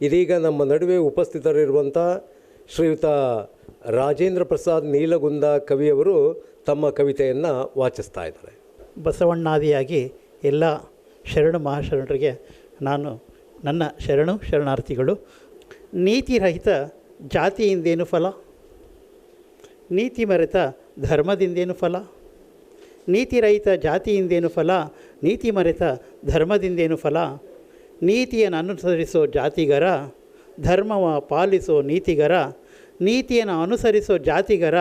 ಇದೀಗ ನಮ್ಮ ನಡುವೆ ಉಪಸ್ಥಿತರಿರುವಂಥ ಶ್ರೀಯುತ ರಾಜೇಂದ್ರ ಪ್ರಸಾದ್ ನೀಲಗುಂದ ಕವಿಯವರು ತಮ್ಮ ಕವಿತೆಯನ್ನು ವಾಚಿಸ್ತಾ ಇದ್ದಾರೆ. ಬಸವಣ್ಣಾದಿಯಾಗಿ ಎಲ್ಲ ಶರಣು ಮಹಾಶರಣರಿಗೆ ನಾನು ನನ್ನ ಶರಣಾರ್ಥಿಗಳು. ನೀತಿರಹಿತ ಜಾತಿಯಿಂದೇನು ಫಲ, ನೀತಿ ಮರೆತ ಧರ್ಮದಿಂದೇನು ಫಲ, ನೀತಿರಹಿತ ಜಾತಿಯಿಂದೇನು ಫಲ, ನೀತಿ ಮರೆತ ಧರ್ಮದಿಂದೇನು ಫಲ, ನೀತಿಯನ್ನು ಅನುಸರಿಸೋ ಜಾತಿಗರ, ಧರ್ಮವ ಪಾಲಿಸೋ ನೀತಿಗರ, ನೀತಿಯನ್ನು ಅನುಸರಿಸೋ ಜಾತಿಗರ,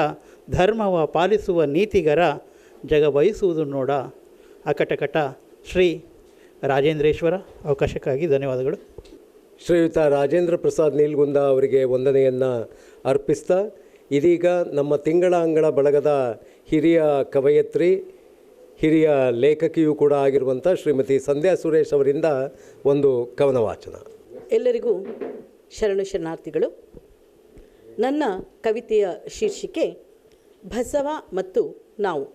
ಧರ್ಮವ ಪಾಲಿಸುವ ನೀತಿಗರ, ಜಗ ಬಯಸುವುದು ನೋಡ ಅಕಟಕಟ. ಶ್ರೀ ರಾಜೇಂದ್ರೇಶ್ವರ. ಅವಕಾಶಕ್ಕಾಗಿ ಧನ್ಯವಾದಗಳು. ಶ್ರೀಯುತ ರಾಜೇಂದ್ರ ಪ್ರಸಾದ್ ನೀಲಗುಂದ ಅವರಿಗೆ ವಂದನೆಯನ್ನು ಅರ್ಪಿಸ್ತಾ ಇದೀಗ ನಮ್ಮ ತಿಂಗಳ ಅಂಗಳ ಬಳಗದ ಹಿರಿಯ ಕವಯತ್ರಿ, ಹಿರಿಯ ಲೇಖಕಿಯೂ ಕೂಡ ಆಗಿರುವಂಥ ಶ್ರೀಮತಿ ಸಂಧ್ಯಾ ಸುರೇಶ್ ಅವರಿಂದ ಒಂದು ಕವನ ವಾಚನ. ಎಲ್ಲರಿಗೂ ಶರಣಾರ್ಥಿಗಳು. ನನ್ನ ಕವಿತೆಯ ಶೀರ್ಷಿಕೆ ಬಸವ ಮತ್ತು ನಾವು.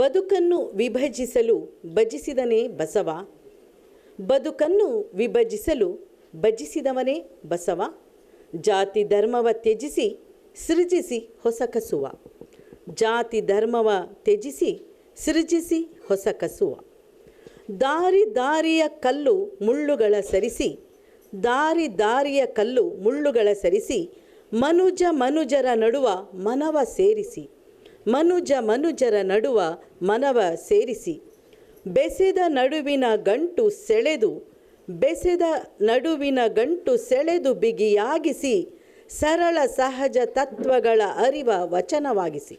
ಬದುಕನ್ನು ವಿಭಜಿಸಲು ಭಜಿಸಿದನೇ ಬಸವ, ಬದುಕನ್ನು ವಿಭಜಿಸಲು ಭಜಿಸಿದವನೇ ಬಸವ, ಜಾತಿ ಧರ್ಮವ ತ್ಯಜಿಸಿ ಸೃಜಿಸಿ ಹೊಸ ಕಸುವ, ಜಾತಿ ಧರ್ಮವ ತ್ಯಜಿಸಿ ಸೃಜಿಸಿ ಹೊಸ ಕಸುವ, ದಾರಿ ದಾರಿಯ ಕಲ್ಲು ಮುಳ್ಳುಗಳ ಸರಿಸಿ, ದಾರಿ ದಾರಿಯ ಕಲ್ಲು ಮುಳ್ಳುಗಳ ಸರಿಸಿ, ಮನುಜ ಮನುಜರ ನಡುವ ಮನವ ಸೇರಿಸಿ, ಮನುಜ ಮನುಜರ ನಡುವ ಮನವ ಸೇರಿಸಿ, ಬೆಸೆದ ನಡುವಿನ ಗಂಟು ಸೆಳೆದು, ಬೆಸೆದ ನಡುವಿನ ಗಂಟು ಸೆಳೆದು ಬಿಗಿಯಾಗಿಸಿ, ಸರಳ ಸಹಜ ತತ್ವಗಳ ಅರಿವ ವಚನವಾಗಿಸಿ,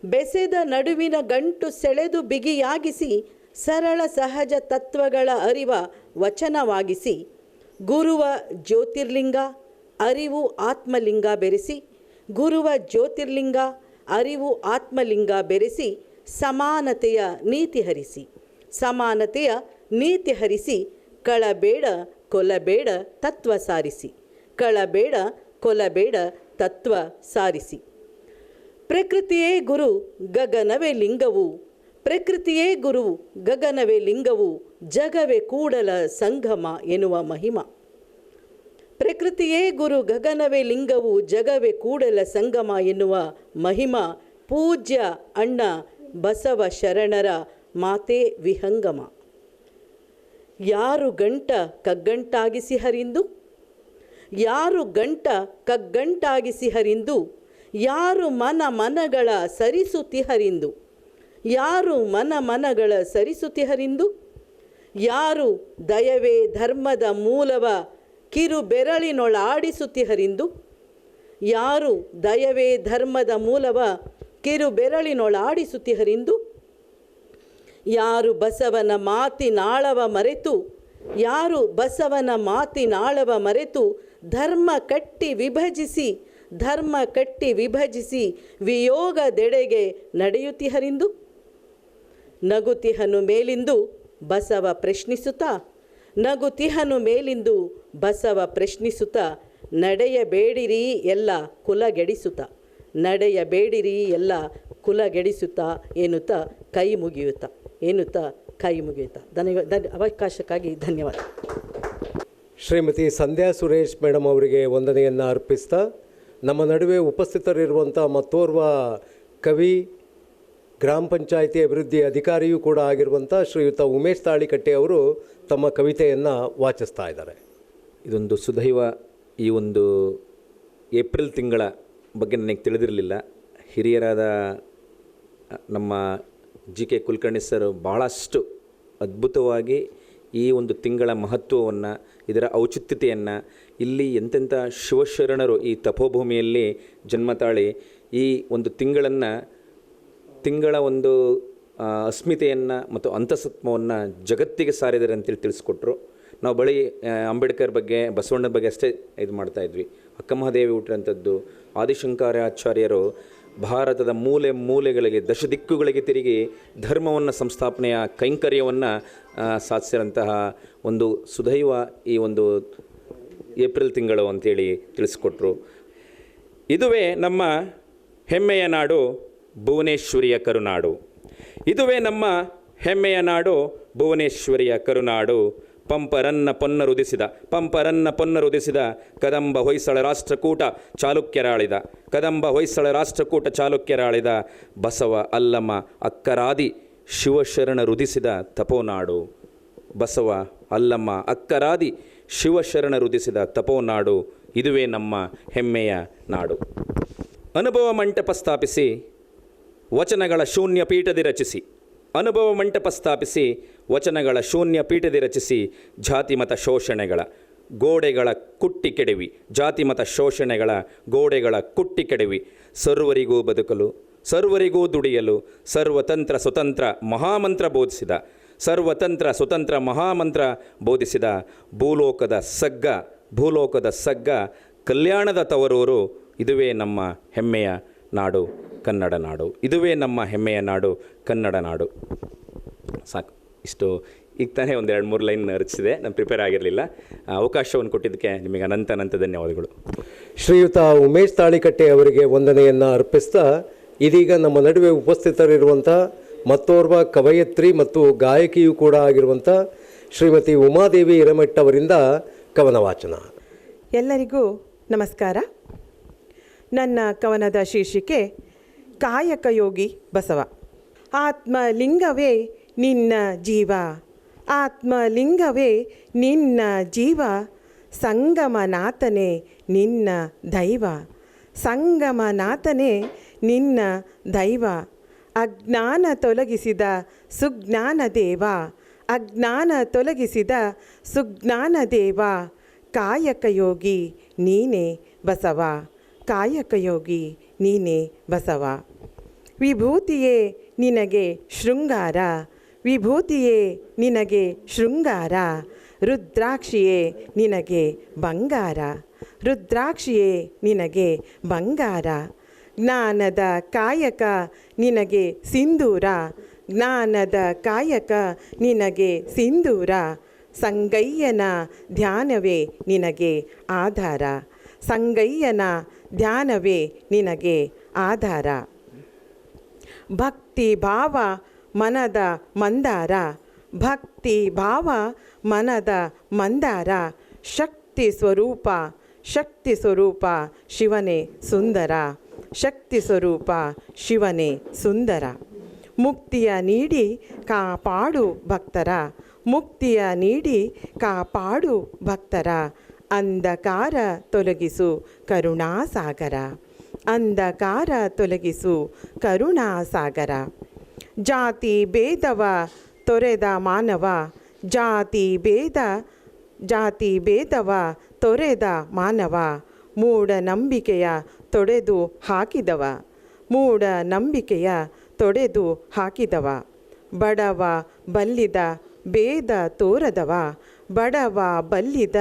ಬೆಸೆದ ನಡುವಿನ ಗಂಟು ಸೆಳೆದು ಬಿಗಿಯಾಗಿಸಿ, ಸರಳ ಸಹಜ ತತ್ವಗಳ ಅರಿವ ವಚನವಾಗಿಸಿ, ಗುರುವ ಜ್ಯೋತಿರ್ಲಿಂಗ ಅರಿವು ಆತ್ಮಲಿಂಗ ಬೆರೆಸಿ, ಗುರುವ ಜ್ಯೋತಿರ್ಲಿಂಗ ಅರಿವು ಆತ್ಮಲಿಂಗ ಬೆರೆಸಿ, ಸಮಾನತೆಯ ನೀತಿ ಹರಿಸಿ, ಸಮಾನತೆಯ ನೀತಿ ಹರಿಸಿ, ಕಳಬೇಡ ಕೊಲಬೇಡ ತತ್ವ ಸಾರಿಸಿ, ಕಳಬೇಡ ಕೊಲಬೇಡ ತತ್ವ ಸಾರಿಸಿ. ಪ್ರಕೃತಿಯೇ ಗುರು ಗಗನವೇ ಲಿಂಗವು, ಪ್ರಕೃತಿಯೇ ಗುರು ಗಗನವೇ ಲಿಂಗವು, ಜಗವೇ ಕೂಡಲ ಸಂಗಮ ಎನ್ನುವ ಮಹಿಮ. ಪ್ರಕೃತಿಯೇ ಗುರು ಗಗನವೇ ಲಿಂಗವು, ಜಗವೇ ಕೂಡಲ ಸಂಗಮ ಎನ್ನುವ ಮಹಿಮ. ಪೂಜ್ಯ ಅಣ್ಣ ಬಸವ ಶರಣರ ಮಾತೆ ವಿಹಂಗಮ. ಯಾರು ಗಂಟ ಕಗ್ಗಂಟಾಗಿಸಿ ಹರಿಂದು, ಯಾರು ಗಂಟ ಕಗ್ಗಂಟಾಗಿಸಿ ಹರಿಂದು, ಯಾರು ಮನ ಮನಗಳ ಸರಿಸುತ್ತಿಹರಿಂದು, ಯಾರು ಮನ ಮನಗಳ ಸರಿಸುತ್ತಿಹರಿಂದು, ಯಾರು ದಯವೇ ಧರ್ಮದ ಮೂಲವ ಕಿರು ಬೆರಳಿನೊಳಾಡಿಸುತ್ತಿಹರಿಂದು, ಯಾರು ದಯವೇ ಧರ್ಮದ ಮೂಲವ ಕಿರು ಬೆರಳಿನೊಳಾಡಿಸುತ್ತಿಹರಿಂದು, ಯಾರು ಬಸವನ ಮಾತಿನಾಳವ ಮರೆತು, ಯಾರು ಬಸವನ ಮಾತಿನಾಳವ ಮರೆತು, ಧರ್ಮ ಕಟ್ಟಿ ವಿಭಜಿಸಿ, ಧರ್ಮ ಕಟ್ಟಿ ವಿಭಜಿಸಿ ವಿಯೋಗದೆಡೆಗೆ ನಡೆಯುತ್ತಿಹರಿಂದು, ನಗುತಿಹನು ಮೇಲಿಂದು ಬಸವ ಪ್ರಶ್ನಿಸುತ್ತಾ, ನಗುತಿಹನು ಮೇಲಿಂದು ಬಸವ ಪ್ರಶ್ನಿಸುತ್ತಾ, ನಡೆಯಬೇಡಿರಿ ಎಲ್ಲ ಕುಲಗೆಡಿಸುತ್ತಾ, ನಡೆಯಬೇಡಿರಿ ಎಲ್ಲ ಕುಲಗೆಡಿಸುತ್ತಾ ಎನ್ನುತ್ತಾ ಕೈ ಮುಗಿಯುತ್ತಾ, ಎನ್ನುತ್ತಾ ಕೈ ಮುಗಿಯುತ್ತಾ. ಅವಕಾಶಕ್ಕಾಗಿ ಧನ್ಯವಾದ. ಶ್ರೀಮತಿ ಸಂಧ್ಯಾ ಸುರೇಶ್ ಮೇಡಮ್ ಅವರಿಗೆ ವಂದನೆಯನ್ನು ಅರ್ಪಿಸ್ತಾ ನಮ್ಮ ನಡುವೆ ಉಪಸ್ಥಿತರಿರುವಂಥ ಮತ್ತೋರ್ವ ಕವಿ, ಗ್ರಾಮ ಪಂಚಾಯಿತಿ ಅಭಿವೃದ್ಧಿ ಅಧಿಕಾರಿಯೂ ಕೂಡ ಆಗಿರುವಂಥ ಶ್ರೀಯುತ ಉಮೇಶ್ ತಾಳಿಕಟ್ಟೆ ಅವರು ತಮ್ಮ ಕವಿತೆಯನ್ನು ವಾಚಿಸ್ತಾ ಇದ್ದಾರೆ. ಇದೊಂದು ಸುದೈವ. ಈ ಒಂದು ಏಪ್ರಿಲ್ ತಿಂಗಳ ಬಗ್ಗೆ ನನಗೆ ತಿಳಿದಿರಲಿಲ್ಲ. ಹಿರಿಯರಾದ ನಮ್ಮ ಜಿ ಕೆ ಕುಲಕರ್ಣಿ ಸರ್ ಭಾಳಷ್ಟು ಅದ್ಭುತವಾಗಿ ಈ ಒಂದು ತಿಂಗಳ ಮಹತ್ವವನ್ನು, ಇದರ ಔಚಿತ್ಯತೆಯನ್ನು, ಇಲ್ಲಿ ಎಂತೆಂಥ ಶಿವಶರಣರು ಈ ತಪೋಭೂಮಿಯಲ್ಲಿ ಜನ್ಮ ತಾಳಿ ಈ ಒಂದು ತಿಂಗಳ ಒಂದು ಅಸ್ಮಿತೆಯನ್ನು ಮತ್ತು ಅಂತಸತ್ವವನ್ನು ಜಗತ್ತಿಗೆ ಸಾರಿದ್ದಾರೆ ಅಂತೇಳಿ ತಿಳಿಸ್ಕೊಟ್ರು. ನಾವು ಬಳಿ ಅಂಬೇಡ್ಕರ್ ಬಗ್ಗೆ, ಬಸವಣ್ಣನ ಬಗ್ಗೆ ಅಷ್ಟೇ ಇದು ಮಾಡ್ತಾಯಿದ್ವಿ. ಅಕ್ಕಮಹಾದೇವಿ ಹುಟ್ಟಿದಂಥದ್ದು, ಆದಿಶಂಕರಾಚಾರ್ಯರು ಭಾರತದ ಮೂಲೆ ಮೂಲೆಗಳಿಗೆ, ದಶ ದಿಕ್ಕುಗಳಿಗೆ ತಿರುಗಿ ಧರ್ಮವನ್ನು ಸಂಸ್ಥಾಪನೆಯ ಕೈಂಕರ್ಯವನ್ನು ಸಾಧಿಸಿದಂತಹ ಒಂದು ಸುದೈವ ಈ ಒಂದು ಏಪ್ರಿಲ್ ತಿಂಗಳು ಅಂತೇಳಿ ತಿಳಿಸ್ಕೊಟ್ರು. ಇದುವೇ ನಮ್ಮ ಹೆಮ್ಮೆಯ ನಾಡು ಭುವನೇಶ್ವರಿಯ ಕರುನಾಡು, ಇದುವೇ ನಮ್ಮ ಹೆಮ್ಮೆಯ ನಾಡು ಭುವನೇಶ್ವರಿಯ ಕರುನಾಡು, ಪಂಪರನ್ನ ಪೊನ್ನರುದಿಸಿದ ಪಂಪರನ್ನ ಪೊನ್ನರುದಿಸಿದ ಕದಂಬ ಹೊಯ್ಸಳ ರಾಷ್ಟ್ರಕೂಟ ಚಾಲುಕ್ಯರಾಳಿದ ಕದಂಬ ಹೊಯ್ಸಳ ರಾಷ್ಟ್ರಕೂಟ ಚಾಲುಕ್ಯರಾಳಿದ ಬಸವ ಅಲ್ಲಮ ಅಕ್ಕರಾದಿ ಶಿವಶರಣ ರುದಿಸಿದ ತಪೋನಾಡು ಬಸವ ಅಲ್ಲಮ್ಮ ಅಕ್ಕರಾದಿ ಶಿವಶರಣ ರುದಿಸಿದ ತಪೋನಾಡು ಇದುವೇ ನಮ್ಮ ಹೆಮ್ಮೆಯ ನಾಡು. ಅನುಭವ ಮಂಟಪ ಸ್ಥಾಪಿಸಿ ವಚನಗಳ ಶೂನ್ಯ ಪೀಠದಿ ರಚಿಸಿ ಅನುಭವ ಮಂಟಪ ಸ್ಥಾಪಿಸಿ ವಚನಗಳ ಶೂನ್ಯ ಪೀಠದಿ ರಚಿಸಿ ಜಾತಿಮತ ಶೋಷಣೆಗಳ ಗೋಡೆಗಳ ಕುಟ್ಟಿ ಕೆಡವಿ ಜಾತಿಮತ ಶೋಷಣೆಗಳ ಗೋಡೆಗಳ ಕುಟ್ಟಿ ಕೆಡವಿ ಸರ್ವರಿಗೂ ಬದುಕಲು ಸರ್ವರಿಗೂ ದುಡಿಯಲು ಸರ್ವತಂತ್ರ ಸ್ವತಂತ್ರ ಮಹಾಮಂತ್ರ ಬೋಧಿಸಿದ ಸರ್ವತಂತ್ರ ಸ್ವತಂತ್ರ ಮಹಾಮಂತ್ರ ಬೋಧಿಸಿದ ಭೂಲೋಕದ ಸಗ್ಗ ಕಲ್ಯಾಣದ ತವರೂರು ಇದುವೇ ನಮ್ಮ ಹೆಮ್ಮೆಯ ನಾಡು ಕನ್ನಡ ನಾಡು ಇದುವೇ ನಮ್ಮ ಹೆಮ್ಮೆಯ ನಾಡು ಕನ್ನಡ ನಾಡು. ಸಾಕು, ಇಷ್ಟು ಈಗ ತಾನೇ ಒಂದು 2-3 ಲೈನ್ ರಚಿಸಿದೆ, ನಾನು ಪ್ರಿಪೇರ್ ಆಗಿರಲಿಲ್ಲ. ಅವಕಾಶವನ್ನು ಕೊಟ್ಟಿದ್ದಕ್ಕೆ ನಿಮಗೆ ಅನಂತ ಧನ್ಯವಾದಗಳು. ಶ್ರೀಯುತ ಉಮೇಶ್ ತಾಳಿಕಟ್ಟೆ ಅವರಿಗೆ ವಂದನೆಯನ್ನು ಅರ್ಪಿಸ್ತಾ ಇದೀಗ ನಮ್ಮ ನಡುವೆ ಉಪಸ್ಥಿತರಿರುವಂಥ ಮತ್ತೋರ್ವ ಕವಯತ್ರಿ ಮತ್ತು ಗಾಯಕಿಯೂ ಕೂಡ ಆಗಿರುವಂಥ ಶ್ರೀಮತಿ ಉಮಾದೇವಿ ಹಿರೇಮಠ್ ಅವರಿಂದ ಕವನ ವಾಚನ. ಎಲ್ಲರಿಗೂ ನಮಸ್ಕಾರ. ನನ್ನ ಕವನದ ಶೀರ್ಷಿಕೆ ಕಾಯಕ ಯೋಗಿ ಬಸವ. ಆತ್ಮಲಿಂಗವೇ ನಿನ್ನ ಜೀವ, ಆತ್ಮಲಿಂಗವೇ ನಿನ್ನ ಜೀವ, ಸಂಗಮನಾಥನೇ ನಿನ್ನ ದೈವ, ಸಂಗಮನಾಥನೇ ನಿನ್ನ ದೈವ. ಅಜ್ಞಾನ ತೊಲಗಿಸಿದ ಸುಜ್ಞಾನ ದೇವ, ಅಜ್ಞಾನ ತೊಲಗಿಸಿದ ಸುಜ್ಞಾನ ದೇವ, ಕಾಯಕ ಯೋಗಿ ನೀನೇ ಬಸವ, ಕಾಯಕ ಯೋಗಿ ನೀನೇ ಬಸವ. ವಿಭೂತಿಯೇ ನಿನಗೆ ಶೃಂಗಾರ, ವಿಭೂತಿಯೇ ನಿನಗೆ ಶೃಂಗಾರ, ರುದ್ರಾಕ್ಷಿಯೇ ನಿನಗೆ ಬಂಗಾರ, ರುದ್ರಾಕ್ಷಿಯೇ ನಿನಗೆ ಬಂಗಾರ. ಜ್ಞಾನದ ಕಾಯಕ ನಿನಗೆ ಸಿಂಧೂರ, ಜ್ಞಾನದ ಕಾಯಕ ನಿನಗೆ ಸಿಂಧೂರ, ಸಂಗಯ್ಯನ ಧ್ಯಾನವೇ ನಿನಗೆ ಆಧಾರ, ಸಂಗಯ್ಯನ ಧ್ಯಾನವೇ ನಿನಗೆ ಆಧಾರ. ಭಕ್ತಿ ಭಾವ ಮನದ ಮಂದಾರ, ಭಕ್ತಿ ಭಾವ ಮನದ ಮಂದಾರ, ಶಕ್ತಿ ಸ್ವರೂಪ, ಶಕ್ತಿ ಸ್ವರೂಪ ಶಿವನೇ ಸುಂದರ, ಶಕ್ತಿ ಸ್ವರೂಪ ಶಿವನೇ ಸುಂದರ. ಮುಕ್ತಿಯ ನೀಡಿ ಕಾಪಾಡು ಭಕ್ತರ, ಮುಕ್ತಿಯ ನೀಡಿ ಕಾಪಾಡು ಭಕ್ತರ, ಅಂಧಕಾರ ತೊಲಗಿಸು ಕರುಣಾಸಾಗರ, ಅಂಧಕಾರ ತೊಲಗಿಸು ಕರುಣಾಸಾಗರ. ಜಾತಿ ಭೇದವ ತೊರೆದ ಮಾನವ, ಜಾತಿ ಭೇದವ ತೊರೆದ ಮಾನವ, ಮೂಢನಂಬಿಕೆಯ ತೊಡೆದು ಹಾಕಿದವ, ಮೂಢನಂಬಿಕೆಯ ತೊಡೆದು ಹಾಕಿದವ. ಬಡವ ಬಲ್ಲಿದ ಭೇದ ತೋರದವ, ಬಡವ ಬಲ್ಲಿದ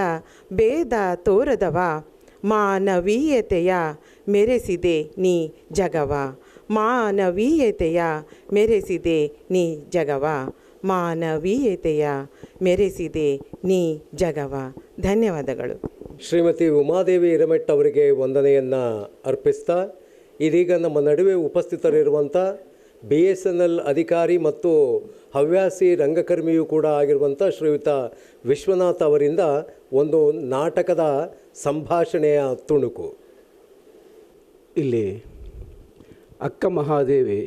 ಭೇದ ತೋರದವ, ಮಾನವೀಯತೆಯ ಮೆರೆಸಿದೆ ನೀ ಜಗವ, ಮಾನವೀಯತೆಯ ಮೆರೆಸಿದೆ ನೀ ಜಗವ, ಮಾನವೀಯತೆಯ ಮೆರೆಸಿದೆ ನೀ ಜಗವ. ಧನ್ಯವಾದಗಳು. ಶ್ರೀಮತಿ ಉಮಾದೇವಿ ಹಿರೇಮಠ್ ಅವರಿಗೆ ವಂದನೆಯನ್ನು ಅರ್ಪಿಸ್ತಾ ಇದೀಗ ನಮ್ಮ ನಡುವೆ ಉಪಸ್ಥಿತರಿರುವಂಥ BSNL ಅಧಿಕಾರಿ ಮತ್ತು ಹವ್ಯಾಸಿ ರಂಗಕರ್ಮಿಯೂ ಕೂಡ ಆಗಿರುವಂಥ ಶ್ರೀಯುತ ವಿಶ್ವನಾಥ್ ಅವರಿಂದ ಒಂದು ನಾಟಕದ ಸಂಭಾಷಣೆಯ ತುಣುಕು. ಇಲ್ಲಿ ಅಕ್ಕ ಮಹಾದೇವಿ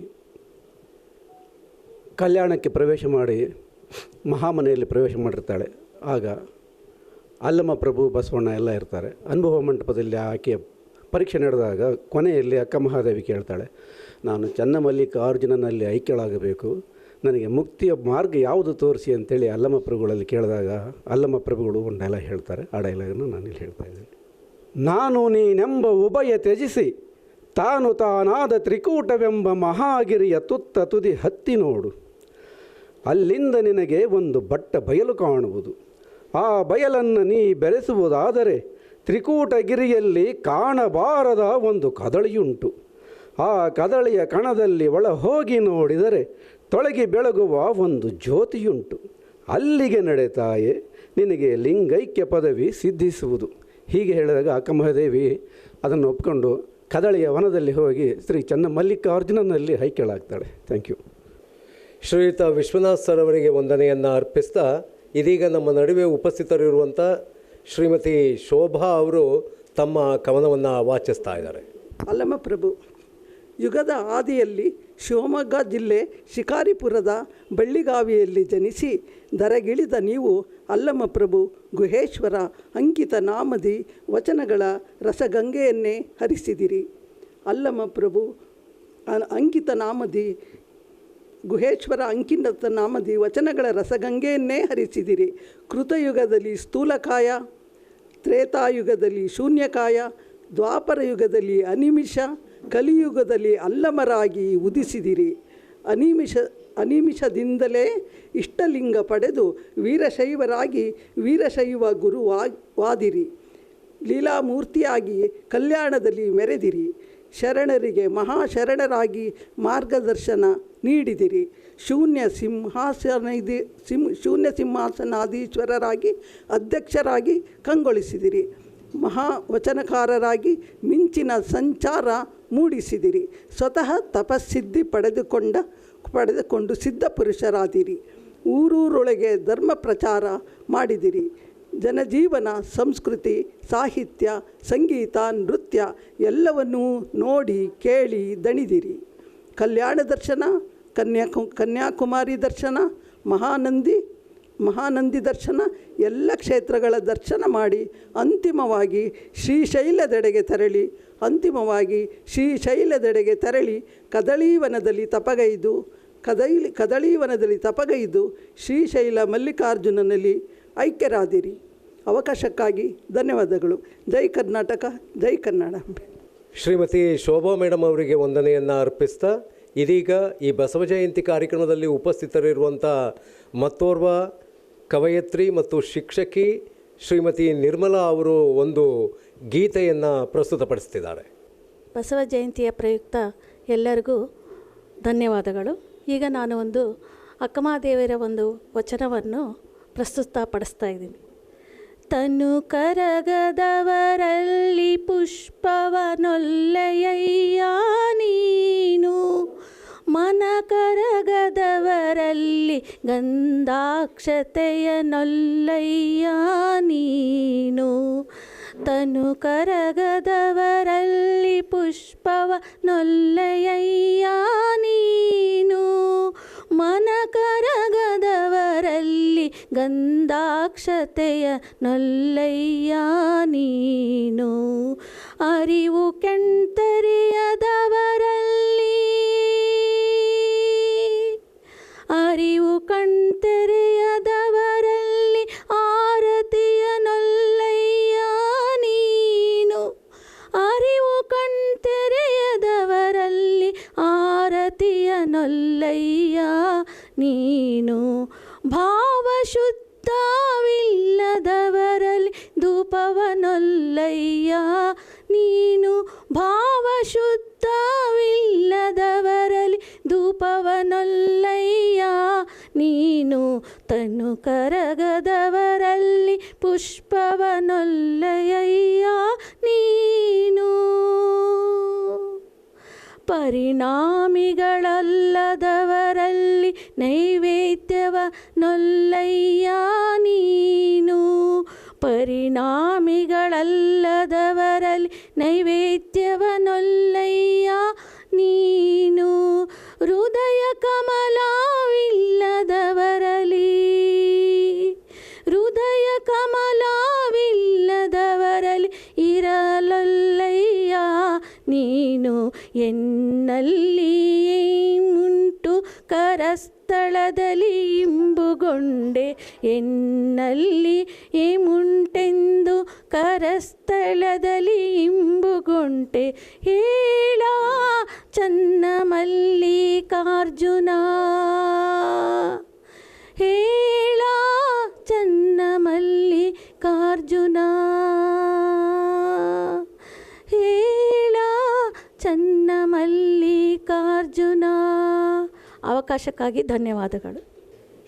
ಕಲ್ಯಾಣಕ್ಕೆ ಪ್ರವೇಶ ಮಾಡಿ ಮಹಾಮನೆಯಲ್ಲಿ ಪ್ರವೇಶ ಮಾಡಿರ್ತಾಳೆ. ಆಗ ಅಲ್ಲಮ ಪ್ರಭು ಬಸವಣ್ಣ ಎಲ್ಲ ಇರ್ತಾರೆ. ಅನುಭವ ಮಂಟಪದಲ್ಲಿ ಆಕೆಯ ಪರೀಕ್ಷೆ ನಡೆದಾಗ ಕೊನೆಯಲ್ಲಿ ಅಕ್ಕ ಮಹಾದೇವಿ ಕೇಳ್ತಾಳೆ, ನಾನು ಚನ್ನಮಲ್ಲಿಕಾರ್ಜುನನಲ್ಲಿ ಐಕ್ಯಳಾಗಬೇಕು, ನನಗೆ ಮುಕ್ತಿಯ ಮಾರ್ಗ ಯಾವುದು ತೋರಿಸಿ ಅಂತೇಳಿ ಅಲ್ಲಮ ಪ್ರಭುಗಳಲ್ಲಿ ಕೇಳಿದಾಗ ಅಲ್ಲಮ ಪ್ರಭುಗಳು ಒಂದು ಡೈಲಾಗ್ ಹೇಳ್ತಾರೆ. ಆ ಡೈಲಾಗನ್ನು ನಾನಿಲ್ಲಿ ಹೇಳ್ತಾ ಇದ್ದೀನಿ. ನಾನು ನೀನೆಂಬ ಉಭಯ ತ್ಯಜಿಸಿ ತಾನು ತಾನಾದ ತ್ರಿಕೂಟವೆಂಬ ಮಹಾಗಿರಿಯ ತುತ್ತ ತುದಿ ಹತ್ತಿ ನೋಡು, ಅಲ್ಲಿಂದ ನಿನಗೆ ಒಂದು ಬಟ್ಟ ಬಯಲು ಕಾಣುವುದು. ಆ ಬಯಲನ್ನು ನೀ ಬೆರೆಸುವುದಾದರೆ ತ್ರಿಕೂಟಗಿರಿಯಲ್ಲಿ ಕಾಣಬಾರದ ಒಂದು ಕದಳಿಯುಂಟು. ಆ ಕದಳಿಯ ಕಣದಲ್ಲಿ ಒಳ ಹೋಗಿ ನೋಡಿದರೆ ತೊಳಗಿ ಬೆಳಗುವ ಒಂದು ಜ್ಯೋತಿಯುಂಟು. ಅಲ್ಲಿಗೆ ನಡೆತಾಯೇ ನಿನಗೆ ಲಿಂಗೈಕ್ಯ ಪದವಿ ಸಿದ್ಧಿಸುವುದು. ಹೀಗೆ ಹೇಳಿದಾಗ ಅಕ್ಕಮಹಾದೇವಿ ಅದನ್ನು ಒಪ್ಕೊಂಡು ಕದಳಿಯ ವನದಲ್ಲಿ ಹೋಗಿ ಶ್ರೀ ಚನ್ನಮಲ್ಲಿಕಾರ್ಜುನನಲ್ಲಿ ಐಕ್ಯಳಾಗ್ತಾಳೆ. Thank you. ಶ್ರೀಯುತ ವಿಶ್ವನಾಥ್ ಸರ್ ಅವರಿಗೆ ವಂದನೆಯನ್ನು ಅರ್ಪಿಸ್ತಾ ಇದೀಗ ನಮ್ಮ ನಡುವೆ ಉಪಸ್ಥಿತರಿರುವಂಥ ಶ್ರೀಮತಿ ಶೋಭಾ ಅವರು ತಮ್ಮ ಕವನವನ್ನು ವಾಚಿಸ್ತಾ ಇದ್ದಾರೆ. ಅಲ್ಲಮಪ್ರಭು. ಯುಗದ ಆದಿಯಲ್ಲಿ ಶಿವಮೊಗ್ಗ ಜಿಲ್ಲೆ ಶಿಕಾರಿಪುರದ ಬಳ್ಳಿಗಾವಿಯಲ್ಲಿ ಜನಿಸಿ ಧರೆಗಿಳಿದ ನೀವು ಅಲ್ಲಮಪ್ರಭು ಗುಹೇಶ್ವರ ಅಂಕಿತ ನಾಮದಿ ವಚನಗಳ ರಸಗಂಗೆಯನ್ನೇ ಹರಿಸಿದಿರಿ. ಅಲ್ಲಮಪ್ರಭು ಅಂಕಿತ ನಾಮದಿ ಗುಹೇಶ್ವರ ಅಂಕಿತ ನಾಮದಿ ವಚನಗಳ ರಸಗಂಗೆಯನ್ನೇ ಹರಿಸಿದಿರಿ. ಕೃತಯುಗದಲ್ಲಿ ಸ್ಥೂಲಕಾಯ, ತ್ರೇತಾಯುಗದಲ್ಲಿ ಶೂನ್ಯಕಾಯ, ದ್ವಾಪರ ಯುಗದಲ್ಲಿ ಅನಿಮಿಷ, ಕಲಿಯುಗದಲ್ಲಿ ಅಲ್ಲಮರಾಗಿ ಉದಿಸಿದಿರಿ. ಅನಿಮಿಷದಿಂದಲೇ ಇಷ್ಟಲಿಂಗ ಪಡೆದು ವೀರಶೈವರಾಗಿ ವೀರಶೈವ ಗುರುವಾದಿರಿ. ಲೀಲಾಮೂರ್ತಿಯಾಗಿ ಕಲ್ಯಾಣದಲ್ಲಿ ಮೆರೆದಿರಿ. ಶರಣರಿಗೆ ಮಹಾಶರಣರಾಗಿ ಮಾರ್ಗದರ್ಶನ ನೀಡಿದಿರಿ. ಶೂನ್ಯ ಸಿಂಹಾಸನಾಧೀಶ್ವರರಾಗಿ ಅಧ್ಯಕ್ಷರಾಗಿ ಕಂಗೊಳಿಸಿದಿರಿ. ಮಹಾವಚನಕಾರರಾಗಿ ಮಿಂಚಿನ ಸಂಚಾರ ಮೂಡಿಸಿದಿರಿ. ಸ್ವತಃ ತಪಸ್ಸಿದ್ಧಿ ಪಡೆದುಕೊಂಡು ಸಿದ್ಧ ಪುರುಷರಾದಿರಿ. ಊರೂರೊಳಗೆ ಧರ್ಮ ಪ್ರಚಾರ ಮಾಡಿದಿರಿ. ಜನಜೀವನ, ಸಂಸ್ಕೃತಿ, ಸಾಹಿತ್ಯ, ಸಂಗೀತ, ನೃತ್ಯ ಎಲ್ಲವನ್ನೂ ನೋಡಿ ಕೇಳಿ ದಣಿದಿರಿ. ಕಲ್ಯಾಣ ದರ್ಶನ, ಕನ್ಯಾಕುಮಾರಿ ದರ್ಶನ, ಮಹಾನಂದಿ ದರ್ಶನ ಎಲ್ಲ ಕ್ಷೇತ್ರಗಳ ದರ್ಶನ ಮಾಡಿ ಅಂತಿಮವಾಗಿ ಶ್ರೀಶೈಲದೆಡೆಗೆ ತೆರಳಿ ಕದಳೀವನದಲ್ಲಿ ತಪಗೈದು ಶ್ರೀಶೈಲ ಮಲ್ಲಿಕಾರ್ಜುನನಲ್ಲಿ ಐಕ್ಯರಾದಿರಿ. ಅವಕಾಶಕ್ಕಾಗಿ ಧನ್ಯವಾದಗಳು. ಜೈ ಕರ್ನಾಟಕ, ಜೈ ಕನ್ನಡಾಂಬೆ. ಶ್ರೀಮತಿ ಶೋಭಾ ಮೇಡಮ್ ಅವರಿಗೆ ವಂದನೆಯನ್ನು ಅರ್ಪಿಸ್ತಾ ಇದೀಗ ಈ ಬಸವ ಜಯಂತಿ ಕಾರ್ಯಕ್ರಮದಲ್ಲಿ ಉಪಸ್ಥಿತರಿರುವಂಥ ಮತ್ತೋರ್ವ ಕವಯತ್ರಿ ಮತ್ತು ಶಿಕ್ಷಕಿ ಶ್ರೀಮತಿ ನಿರ್ಮಲಾ ಅವರು ಒಂದು ಗೀತೆಯನ್ನು ಪ್ರಸ್ತುತಪಡಿಸ್ತಿದ್ದಾರೆ. ಬಸವ ಜಯಂತಿಯ ಪ್ರಯುಕ್ತ ಎಲ್ಲರಿಗೂ ಧನ್ಯವಾದಗಳು. ಈಗ ನಾನು ಒಂದು ಅಕ್ಕಮಹಾದೇವಿಯರ ಒಂದು ವಚನವನ್ನು ಪ್ರಸ್ತುತಪಡಿಸ್ತಾ ಇದ್ದೀನಿ. ತನು ಕರಗದವರಲ್ಲಿ ಪುಷ್ಪವನೊಲ್ಲೆಯಯ್ಯ ನೀನು, ಮನ ಕರಗದವರಲ್ಲಿ ಗಂಧಾಕ್ಷತೆಯನೊಲ್ಲಯ್ಯ ನೀನು. ತನು ಕರಗದವರಲ್ಲಿ ಪುಷ್ಪವನೊಲ್ಲೆಯಯ್ಯ ನೀನು, ಮನ ಕರಗದವರಲ್ಲಿ ಗಂಧಾಕ್ಷತೆಯನೊಲ್ಲಯ್ಯ ನೀನು. ಅರಿವು ಕಣ್ತೆರೆಯದವರಲ್ಲಿ ಆರತಿಯನೊಲ್ಲಯ್ಯ ನೀನು. ಅರಿವು ಕಣ್ತೆರೆಯದವರಲ್ಲಿ ಆರತಿಯನೊಲ್ಲಯ್ಯ ನೀನು. ಭಾವಶುದ್ಧವಿಲ್ಲದವರಲ್ಲಿ ಧೂಪವನೊಲ್ಲಯ್ಯ ನೀನು. ಭಾವಶುದ್ಧವಿಲ್ಲದವರಲ್ಲಿ ಧೂಪವನೊಲ್ಲಯ್ಯ ನೀನು. ತನು ಕರಗದವರಲ್ಲಿ ಪುಷ್ಪವನೊಲ್ಲಯ್ಯ ನೀನು. ಪರಿಣಾಮಿಗಳಲ್ಲದವರಲ್ಲಿ ನೈವೇದ್ಯವನೊಲ್ಲಯ್ಯ ನೀನು. ಪರಿಣಾಮಿಗಳಲ್ಲದವರಲ್ಲಿ ನೈವೇದ್ಯವನೊಲ್ಲಯ್ಯ ನೀನು. ಹೃದಯ ಕಮಲವಿಲ್ಲದವರಲ್ಲಿ ಇರಲೊಲ್ಲಯ್ಯ ನೀನು. ಎನ್ನಲ್ಲಿ ಉಂಟು ಕರಸ್ಥಳದಲ್ಲಿ ಇಂಬುಗೊಂಡೆ, ಎನ್ನಲ್ಲಿ ಏಮುಂಟೆಂದು ಕರಸ್ಥಳದಲ್ಲಿ ಇಂಬುಗೊಂಡೆ. ಹೇಳ ಚನ್ನ ಮಲ್ಲಿಕಾರ್ಜುನ, ಹೇಳ ಚನ್ನ ಮಲ್ಲಿಕಾರ್ಜುನ, ಹೇಳ ಚನ್ನ ಮಲ್ಲಿಕಾರ್ಜುನ. ಅವಕಾಶಕ್ಕಾಗಿ ಧನ್ಯವಾದಗಳು.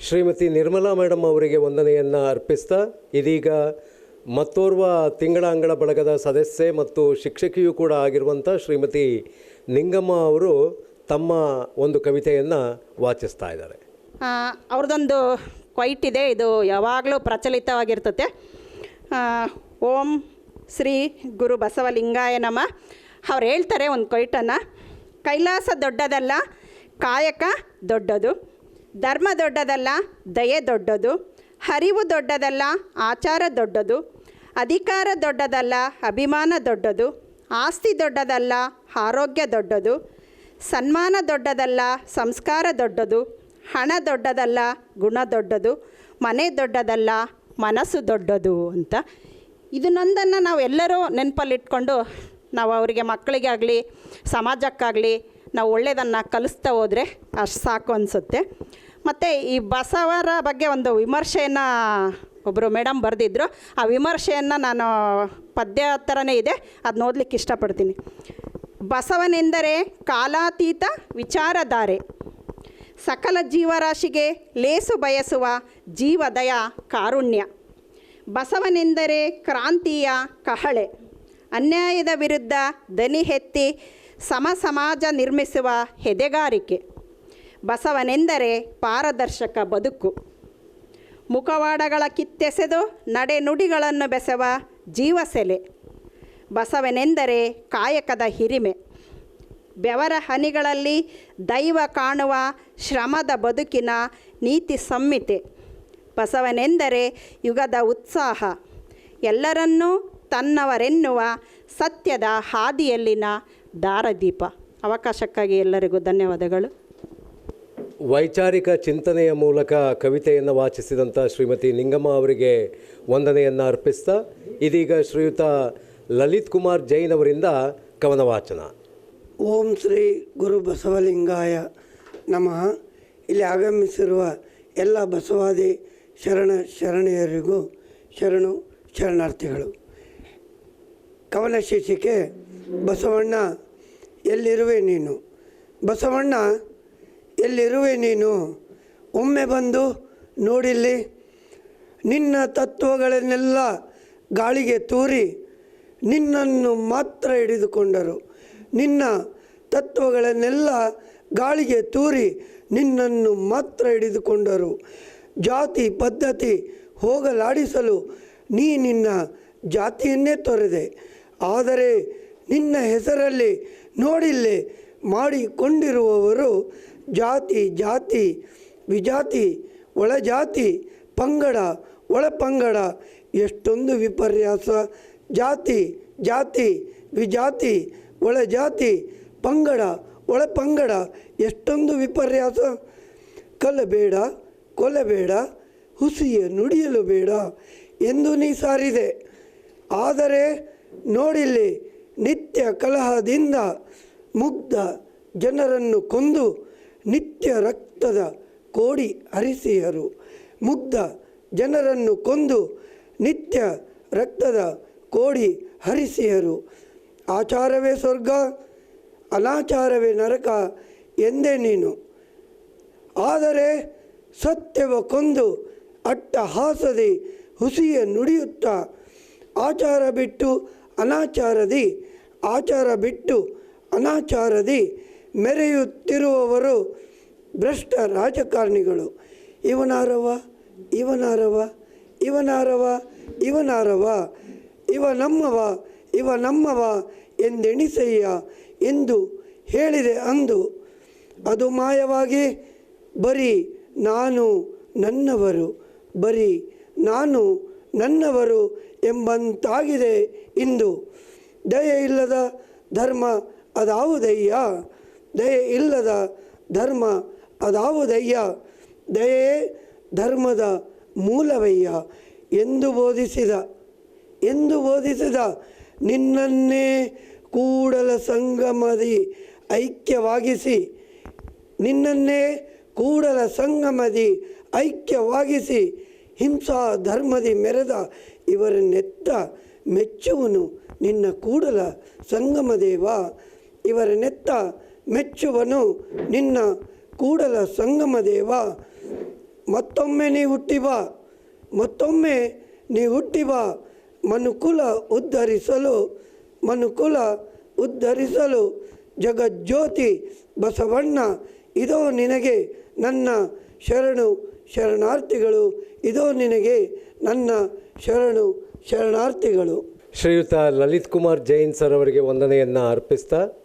ಶ್ರೀಮತಿ ನಿರ್ಮಲಾ ಮೇಡಮ್ ಅವರಿಗೆ ವಂದನೆಯನ್ನು ಅರ್ಪಿಸ್ತಾ ಇದೀಗ ಮತ್ತೋರ್ವ ತಿಂಗಳ ಅಂಗಳ ಬಳಗದ ಸದಸ್ಯೆ ಮತ್ತು ಶಿಕ್ಷಕಿಯೂ ಕೂಡ ಆಗಿರುವಂಥ ಶ್ರೀಮತಿ ನಿಂಗಮ್ಮ ಅವರು ತಮ್ಮ ಒಂದು ಕವಿತೆಯನ್ನು ವಾಚಿಸ್ತಾ ಇದ್ದಾರೆ. ಅವ್ರದ್ದೊಂದು ಕ್ವೈಟ್ ಇದೆ, ಇದು ಯಾವಾಗಲೂ ಪ್ರಚಲಿತವಾಗಿರ್ತದೆ. ಓಂ ಶ್ರೀ ಗುರು ಬಸವಲಿಂಗಾಯ ನಮಃ. ಅವ್ರು ಹೇಳ್ತಾರೆ ಒಂದು ಕ್ವೈಟನ್ನು, ಕೈಲಾಸ ದೊಡ್ಡದಲ್ಲ, ಕಾಯಕ ದೊಡ್ಡದು, ಧರ್ಮ ದೊಡ್ಡದಲ್ಲ, ದಯೆ ದೊಡ್ಡದು, ಅರಿವು ದೊಡ್ಡದಲ್ಲ, ಆಚಾರ ದೊಡ್ಡದು, ಅಧಿಕಾರ ದೊಡ್ಡದಲ್ಲ, ಅಭಿಮಾನ ದೊಡ್ಡದು, ಆಸ್ತಿ ದೊಡ್ಡದಲ್ಲ, ಆರೋಗ್ಯ ದೊಡ್ಡದು, ಸನ್ಮಾನ ದೊಡ್ಡದಲ್ಲ, ಸಂಸ್ಕಾರ ದೊಡ್ಡದು, ಹಣ ದೊಡ್ಡದಲ್ಲ, ಗುಣ ದೊಡ್ಡದು, ಮನೆ ದೊಡ್ಡದಲ್ಲ, ಮನಸ್ಸು ದೊಡ್ಡದು ಅಂತ. ಇದನ್ನೊಂದನ್ನು ನಾವು ಎಲ್ಲರೂ ನೆನಪಲ್ಲಿಟ್ಕೊಂಡು ನಾವು ಅವರಿಗೆ ಮಕ್ಕಳಿಗಾಗಲಿ ಸಮಾಜಕ್ಕಾಗಲಿ ನಾವು ಒಳ್ಳೆಯದನ್ನು ಕಲಿಸ್ತಾ ಹೋದರೆ ಅಷ್ಟು ಸಾಕು ಅನಿಸುತ್ತೆ. ಮತ್ತು ಈ ಬಸವರ ಬಗ್ಗೆ ಒಂದು ವಿಮರ್ಶೆಯನ್ನು ಒಬ್ಬರು ಮೇಡಮ್ ಬರೆದಿದ್ದರು. ಆ ವಿಮರ್ಶೆಯನ್ನು ನಾನು ಪದ್ಯ ಥರನೇ ಇದೆ, ಅದು ಓದಲಿಕ್ಕೆ ಇಷ್ಟಪಡ್ತೀನಿ. ಬಸವನೆಂದರೆ ಕಾಲಾತೀತ ವಿಚಾರಧಾರೆ, ಸಕಲ ಜೀವರಾಶಿಗೆ ಲೇಸು ಬಯಸುವ ಜೀವದಯ ಕಾರುಣ್ಯ. ಬಸವನೆಂದರೆ ಕ್ರಾಂತಿಯ ಕಹಳೆ, ಅನ್ಯಾಯದ ವಿರುದ್ಧ ದನಿ ಎತ್ತಿ ಸಮಾಜ ನಿರ್ಮಿಸುವ ಎದೆಗಾರಿಕೆ. ಬಸವನೆಂದರೆ ಪಾರದರ್ಶಕ ಬದುಕು, ಮುಖವಾಡಗಳ ಕಿತ್ತೆಸೆದು ನಡೆನುಡಿಗಳನ್ನು ಬೆಸೆವ ಜೀವಸೆಲೆ. ಬಸವನೆಂದರೆ ಕಾಯಕದ ಹಿರಿಮೆ, ಬೆವರ ಹನಿಗಳಲ್ಲಿ ದೈವ ಕಾಣುವ ಶ್ರಮದ ಬದುಕಿನ ನೀತಿ ಸಂಹಿತೆ. ಬಸವನೆಂದರೆ ಯುಗದ ಉತ್ಸಾಹ, ಎಲ್ಲರನ್ನೂ ತನ್ನವರೆನ್ನುವ ಸತ್ಯದ ಹಾದಿಯಲ್ಲಿನ ದಾರದೀಪ. ಅವಕಾಶಕ್ಕಾಗಿ ಎಲ್ಲರಿಗೂ ಧನ್ಯವಾದಗಳು. ವೈಚಾರಿಕ ಚಿಂತನೆಯ ಮೂಲಕ ಕವಿತೆಯನ್ನು ವಾಚಿಸಿದಂಥ ಶ್ರೀಮತಿ ನಿಂಗಮ್ಮ ಅವರಿಗೆ ವಂದನೆಯನ್ನು ಅರ್ಪಿಸ್ತಾ ಇದೀಗ ಶ್ರೀಯುತ ಲಲಿತ್ ಕುಮಾರ್ ಜೈನ್ ಅವರಿಂದ ಕವನ ವಾಚನ. ಓಂ ಶ್ರೀ ಗುರು ಬಸವಲಿಂಗಾಯ ನಮಃ. ಇಲ್ಲಿ ಆಗಮಿಸಿರುವ ಎಲ್ಲ ಬಸವಾದಿ ಶರಣೆಯರಿಗೂ ಶರಣು ಶರಣಾರ್ಥಿಗಳು. ಕವನ ಶೀರ್ಷಿಕೆ ಬಸವಣ್ಣ ಎಲ್ಲಿರುವೆ ನೀನು. ಬಸವಣ್ಣ ಎಲ್ಲಿರುವೆ ನೀನು, ಒಮ್ಮೆ ಬಂದು ನೋಡಿಲ್ಲಿ. ನಿನ್ನ ತತ್ವಗಳನ್ನೆಲ್ಲ ಗಾಳಿಗೆ ತೂರಿ ನಿನ್ನನ್ನು ಮಾತ್ರ ಹಿಡಿದುಕೊಂಡರು. ನಿನ್ನ ತತ್ವಗಳನ್ನೆಲ್ಲ ಗಾಳಿಗೆ ತೂರಿ ನಿನ್ನನ್ನು ಮಾತ್ರ ಹಿಡಿದುಕೊಂಡರು. ಜಾತಿ ಪದ್ಧತಿ ಹೋಗಲಾಡಿಸಲು ನೀ ನಿನ್ನ ಜಾತಿಯನ್ನೇ ತೊರೆದೆ. ಆದರೆ ನಿನ್ನ ಹೆಸರಲ್ಲಿ ನೋಡಿಲ್ಲೇ ಮಾಡಿಕೊಂಡಿರುವವರು ಜಾತಿ ಜಾತಿ ವಿಜಾತಿ ಒಳಜಾತಿ ಪಂಗಡ ಒಳಪಂಗಡ. ಎಷ್ಟೊಂದು ವಿಪರ್ಯಾಸ. ಜಾತಿ ಜಾತಿ ವಿಜಾತಿ ಒಳಜಾತಿ ಪಂಗಡ ಒಳಪಂಗಡ ಎಷ್ಟೊಂದು ವಿಪರ್ಯಾಸ. ಕಲ್ಲಬೇಡ ಕೊಲ್ಲಬೇಡ ಹುಸಿಯ ನುಡಿಯಲು ಬೇಡ ಎಂದು ನೀ ಸಾರಿದೆ. ಆದರೆ ನೋಡಿಲ್ಲಿ ನಿತ್ಯ ಕಲಹದಿಂದ ಮುಗ್ಧ ಜನರನ್ನು ಕೊಂದು ನಿತ್ಯ ರಕ್ತದ ಕೋಡಿ ಹರಿಸಿಯರು. ಮುಗ್ಧ ಜನರನ್ನು ಕೊಂದು ನಿತ್ಯ ರಕ್ತದ ಕೋಡಿ ಹರಿಸಿಯರು. ಆಚಾರವೇ ಸ್ವರ್ಗ ಅನಾಚಾರವೇ ನರಕ ಎಂದೇ ನೀನು. ಆದರೆ ಸತ್ಯವ ಕೊಂದು ಅಟ್ಟಹಾಸದಿ ಹುಸಿಯ ನುಡಿಯುತ್ತಾ ಆಚಾರ ಬಿಟ್ಟು ಅನಾಚಾರದಿ ಆಚಾರ ಬಿಟ್ಟು ಅನಾಚಾರದಿ ಮೆರೆಯುತ್ತಿರುವವರು ಭ್ರಷ್ಟ ರಾಜಕಾರಣಿಗಳು. ಇವನಾರವ ಇವನಾರವ ಇವನಾರವ ಇವನಾರವ ಇವ ನಮ್ಮವ ಇವ ನಮ್ಮವ ಎಂದೆಣಿಸಯ್ಯ ಎಂದು ಹೇಳಿದೆ ಅಂದು. ಅದು ಮಾಯವಾಗಿ ಬರೀ ನಾನು ನನ್ನವರು ಬರೀ ನಾನು ನನ್ನವರು ಎಂಬಂತಾಗಿದೆ ಇಂದು. ದಯೆ ಇಲ್ಲದ ಧರ್ಮ ಅದಾವುದಯ್ಯ ದಯೆ ಇಲ್ಲದ ಧರ್ಮ ಅದಾವುದಯ್ಯ ದಯೆಯೇ ಧರ್ಮದ ಮೂಲವಯ್ಯ ಎಂದು ಬೋಧಿಸಿದ ನಿನ್ನನ್ನೇ ಕೂಡಲ ಸಂಗಮದಿ ಐಕ್ಯವಾಗಿಸಿ ನಿನ್ನನ್ನೇ ಕೂಡಲ ಸಂಗಮದಿ ಐಕ್ಯವಾಗಿಸಿ ಹಿಂಸಾ ಧರ್ಮದಿ ಮೆರೆದ ಇವರನ್ನೆತ್ತ ಮೆಚ್ಚುವನು ನಿನ್ನ ಕೂಡಲ ಸಂಗಮದೇವ. ಇವರನ್ನೆತ್ತ ಮೆಚ್ಚುವನು ನಿನ್ನ ಕೂಡಲ ಸಂಗಮದೇವ. ಮತ್ತೊಮ್ಮೆ ನೀ ಹುಟ್ಟಿ ಬಾ ಮತ್ತೊಮ್ಮೆ ನೀ ಹುಟ್ಟಿ ಬಾ ಮನುಕುಲ ಉದ್ಧರಿಸಲು ಜಗಜ್ಯೋತಿ ಬಸವಣ್ಣ ಇದೋ ನಿನಗೆ ನನ್ನ ಶರಣು ಶರಣಾರ್ಥಿಗಳು. ಇದೋ ನಿನಗೆ ನನ್ನ ಶರಣಾರ್ಥಿಗಳು. ಶ್ರೀಯುತ ಲಲಿತ್ ಕುಮಾರ್ ಜೈನ್ ಸರ್ ಅವರಿಗೆ ವಂದನೆಯನ್ನು ಅರ್ಪಿಸ್ತಾ